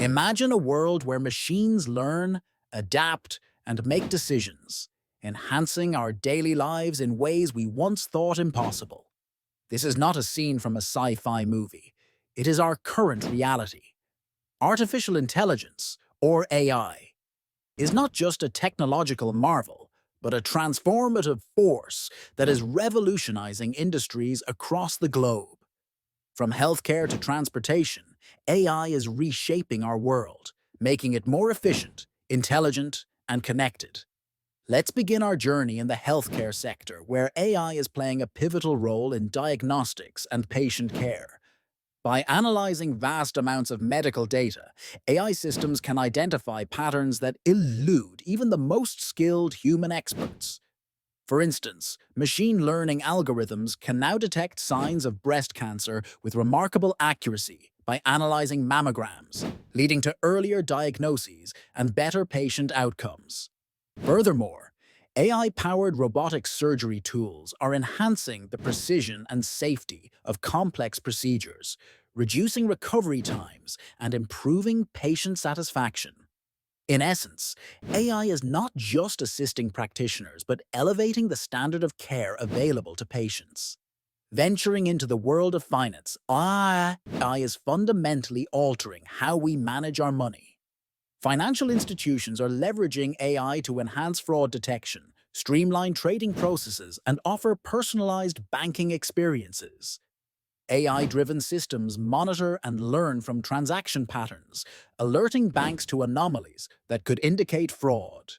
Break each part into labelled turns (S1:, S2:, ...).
S1: Imagine a world where machines learn, adapt, and make decisions, enhancing our daily lives in ways we once thought impossible. This is not a scene from a sci-fi movie. It is our current reality. Artificial intelligence, or AI, is not just a technological marvel, but a transformative force that is revolutionizing industries across the globe. From healthcare to transportation, AI is reshaping our world, making it more efficient, intelligent, and connected. Let's begin our journey in the healthcare sector, where AI is playing a pivotal role in diagnostics and patient care. By analyzing vast amounts of medical data, AI systems can identify patterns that elude even the most skilled human experts. For instance, machine learning algorithms can now detect signs of breast cancer with remarkable accuracy by analyzing mammograms, leading to earlier diagnoses and better patient outcomes. Furthermore, AI-powered robotic surgery tools are enhancing the precision and safety of complex procedures, reducing recovery times and improving patient satisfaction. In essence, AI is not just assisting practitioners, but elevating the standard of care available to patients. Venturing into the world of finance, AI is fundamentally altering how we manage our money. Financial institutions are leveraging AI to enhance fraud detection, streamline trading processes, and offer personalized banking experiences. AI-driven systems monitor and learn from transaction patterns, alerting banks to anomalies that could indicate fraud.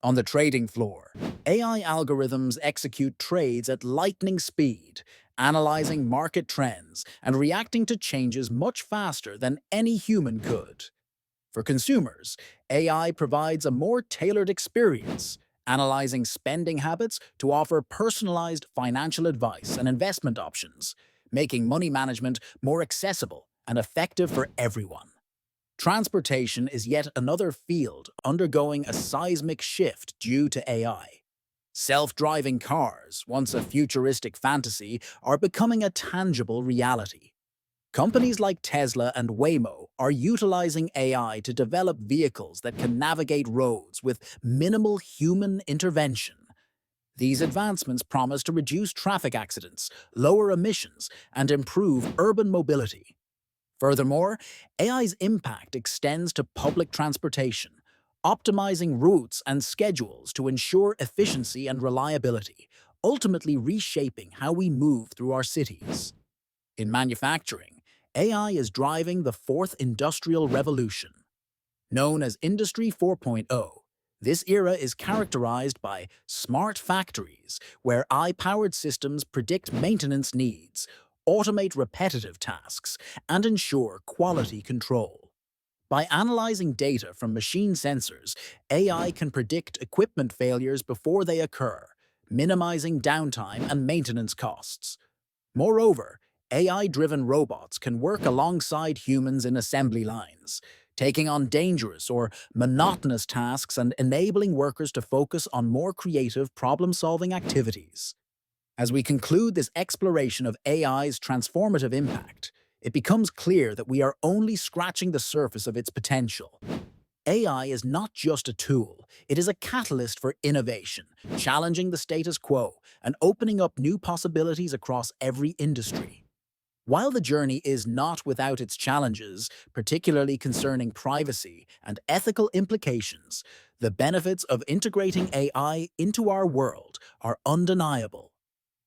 S1: On the trading floor, AI algorithms execute trades at lightning speed, analyzing market trends and reacting to changes much faster than any human could. For consumers, AI provides a more tailored experience, analyzing spending habits to offer personalized financial advice and investment options, making money management more accessible and effective for everyone. Transportation is yet another field undergoing a seismic shift due to AI. Self-driving cars, once a futuristic fantasy, are becoming a tangible reality. Companies like Tesla and Waymo are utilizing AI to develop vehicles that can navigate roads with minimal human intervention. These advancements promise to reduce traffic accidents, lower emissions, and improve urban mobility. Furthermore, AI's impact extends to public transportation, optimizing routes and schedules to ensure efficiency and reliability, ultimately reshaping how we move through our cities. In manufacturing, AI is driving the fourth industrial revolution. Known as Industry 4.0, this era is characterized by smart factories, where AI-powered systems predict maintenance needs, automate repetitive tasks, and ensure quality control. By analyzing data from machine sensors, AI can predict equipment failures before they occur, minimizing downtime and maintenance costs. Moreover, AI-driven robots can work alongside humans in assembly lines, taking on dangerous or monotonous tasks and enabling workers to focus on more creative problem-solving activities. As we conclude this exploration of AI's transformative impact, it becomes clear that we are only scratching the surface of its potential. AI is not just a tool, it is a catalyst for innovation, challenging the status quo and opening up new possibilities across every industry. While the journey is not without its challenges, particularly concerning privacy and ethical implications, the benefits of integrating AI into our world are undeniable.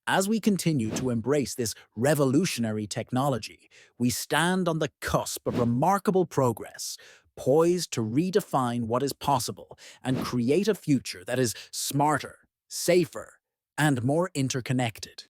S1: As we continue to embrace this revolutionary technology, we stand on the cusp of remarkable progress, poised to redefine what is possible and create a future that is smarter, safer, and more interconnected.